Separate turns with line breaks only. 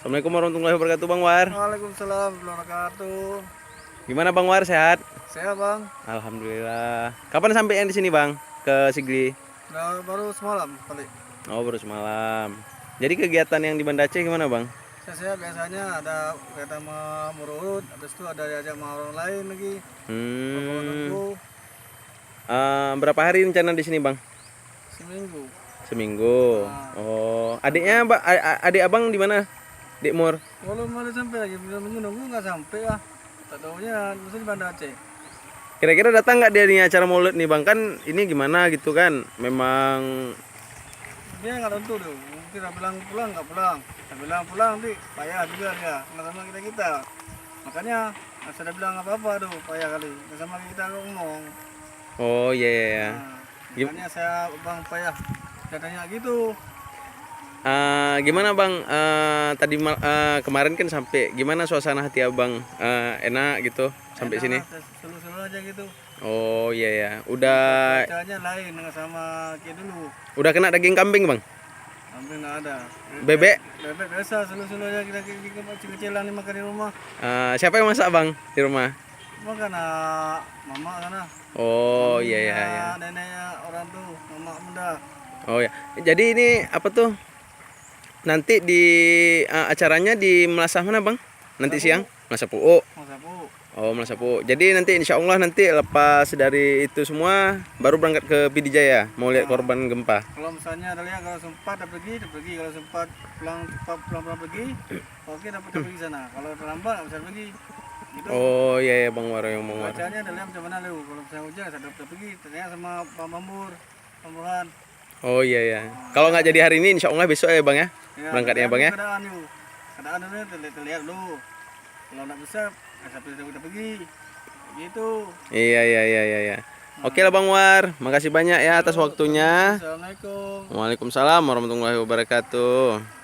Assalamualaikum warahmatullahi wabarakatuh, Bang War.
Waalaikumsalam warahmatullahi wabarakatuh.
Gimana Bang War, sehat?
Sehat bang.
Alhamdulillah. Kapan sampai yang di sini Bang? Ke Sigli?
Baru semalam balik.
Oh, baru semalam. Jadi kegiatan yang di Banda Aceh gimana Bang?
Saya biasanya ada kegiatan merurut, habis itu ada diajak sama orang lain lagi.
Hmm,
Aku
berapa hari rencana di sini Bang?
seminggu.
Seminggu. Oh, adiknya adik abang di mana? Dik Mur.
Kalau mau sampai lagi nunggu nggak sampai ah. Tak tahunya mesti di Banda Aceh.
Kira-kira datang nggak dia nih acara Maulid nih Bang? Kan ini gimana gitu kan? Memang
Dia nggak tentu tuh. Mungkin dia bilang pulang nggak pulang. Dia bilang pulang nanti payah juga dia. Nggak sama kita. Makanya saya bilang apa-apa tuh payah kali. Nggak sama kita ngomong.
oh iya iya iya.
Nah, makanya saya bang payah. Saya tanya gitu.
Gimana Bang? Tadi kemarin kan sampai gimana suasana hati Abang? Enak gitu sampai sini?
Selalu aja gitu.
Oh iya ya. Udah
Caranya lain nggak sama kayak dulu.
udah kena daging kambing Bang?
Hampir nggak ada.
Bebek?
Bebek biasa selalu aja kita kecil-kecilan nih makan di rumah.
Siapa yang masak Bang di rumah?
Makan mama sana.
Oh iya iya
Maminya,
iya.
neneknya orang tuh, mama muda.
Oh ya. Jadi ini apa tuh? Nanti di acaranya di Melasah mana Bang? Nanti
Sapu.
siang? Melasah Puuk.
Mau sapu.
Oh Melasah Puuk. Jadi nanti insya Allah nanti lepas dari itu semua baru berangkat ke Pidijaya mau lihat korban gempa.
Kalau misalnya ada lihat kalau sempat ada pergi. Kalau sempat pulang cepat pulang pergi, oke dapat pergi sana. Kalau terlambat nggak bisa pergi. Gitu.
Oh iya ya Bang War yang Bang War.
Bacanya ada lihat macam mana lu. Kalau misalnya hujan saya dapat pergi. Tanya sama Pak Mambur, Pembuhan.
Oh iya ya. Kalau nggak jadi hari ini insya Allah besok ya Bang ya.
Ya,
Berangkatnya Bang ya.
Keadaan dulu terlihat dulu. Kalau nggak bisa, sampai udah pergi. Gitu.
Iya iya iya iya iya. Oke lah Bang War, makasih banyak ya atas waktunya.
Assalamualaikum.
Waalaikumsalam warahmatullahi wabarakatuh.